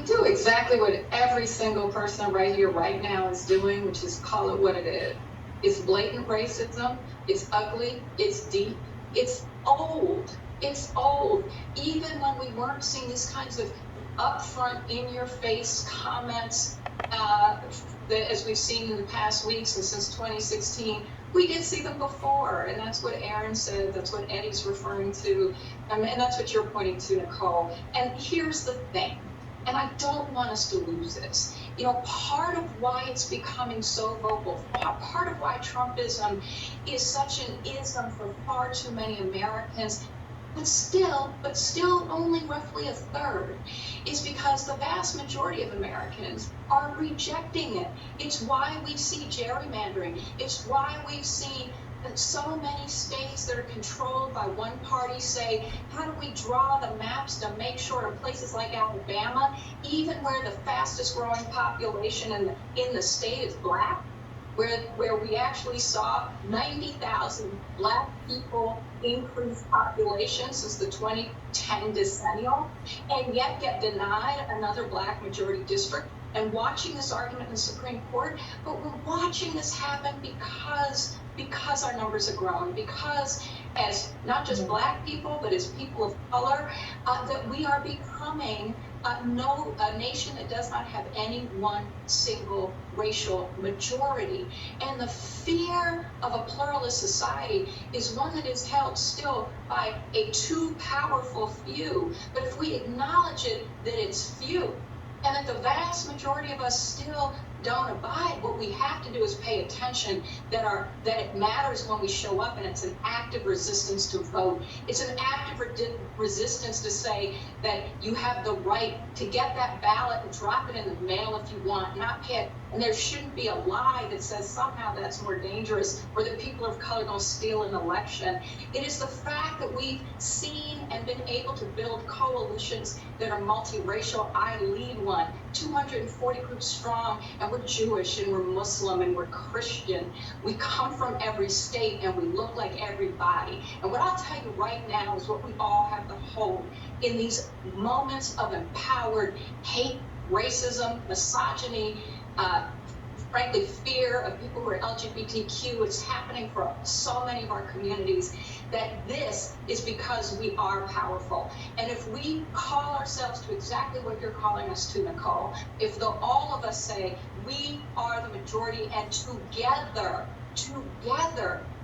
Do exactly what every single person right here, right now is doing, which is call it what it is. It's blatant racism. It's ugly. It's deep. It's old. It's old. Even when we weren't seeing these kinds of upfront, in your face comments, uh, that, as we've seen in the past weeks and since 2016, we did see them before. And that's what Aaron said. That's what Eddie's referring to. And that's what you're pointing to, Nicole. And here's the thing. And I don't want us to lose this. Part of why it's becoming so vocal, part of why Trumpism is such an ism for far too many Americans, but still only roughly a third, is because the vast majority of Americans are rejecting it. It's why we see gerrymandering. It's why we've seen that so many states that are controlled by one party say, how do we draw the maps to make sure in places like Alabama, even where the fastest growing population in the state is Black, where we actually saw 90,000 Black people increase population since the 2010 decennial, and yet get denied another Black majority district. And watching this argument in the Supreme Court, but we're watching this happen because our numbers are growing, because as not just Black people, but as people of color, that we are becoming a nation that does not have any one single racial majority. And the fear of a pluralist society is one that is held still by a too powerful few. But if we acknowledge it, that it's few, and that the vast majority of us still don't abide, what we have to do is pay attention that it matters when we show up, and it's an active resistance to vote. It's an active resistance to say that you have the right to get that ballot and drop it in the mail if you want, not pay it. And there shouldn't be a lie that says somehow that's more dangerous, or that people of color don't steal an election. It is the fact that we've seen and been able to build coalitions that are multiracial. I lead one, 240 groups strong, and we're Jewish and we're Muslim and we're Christian. We come from every state and we look like everybody. And what I'll tell you right now is what we all have to hold in these moments of empowered hate, racism, misogyny, frankly, fear of people who are LGBTQ. It's happening for so many of our communities, that this is because we are powerful. And if we call ourselves to exactly what you're calling us to, Nicole, if all of us say we are the majority, and together,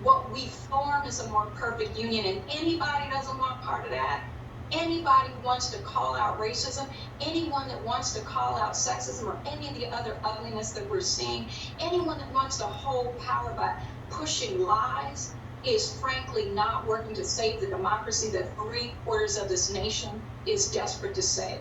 what we form is a more perfect union, and anybody doesn't want part of that. Anybody who wants to call out racism, anyone that wants to call out sexism or any of the other ugliness that we're seeing, anyone that wants to hold power by pushing lies, is frankly not working to save the democracy that 3/4 of this nation is desperate to save.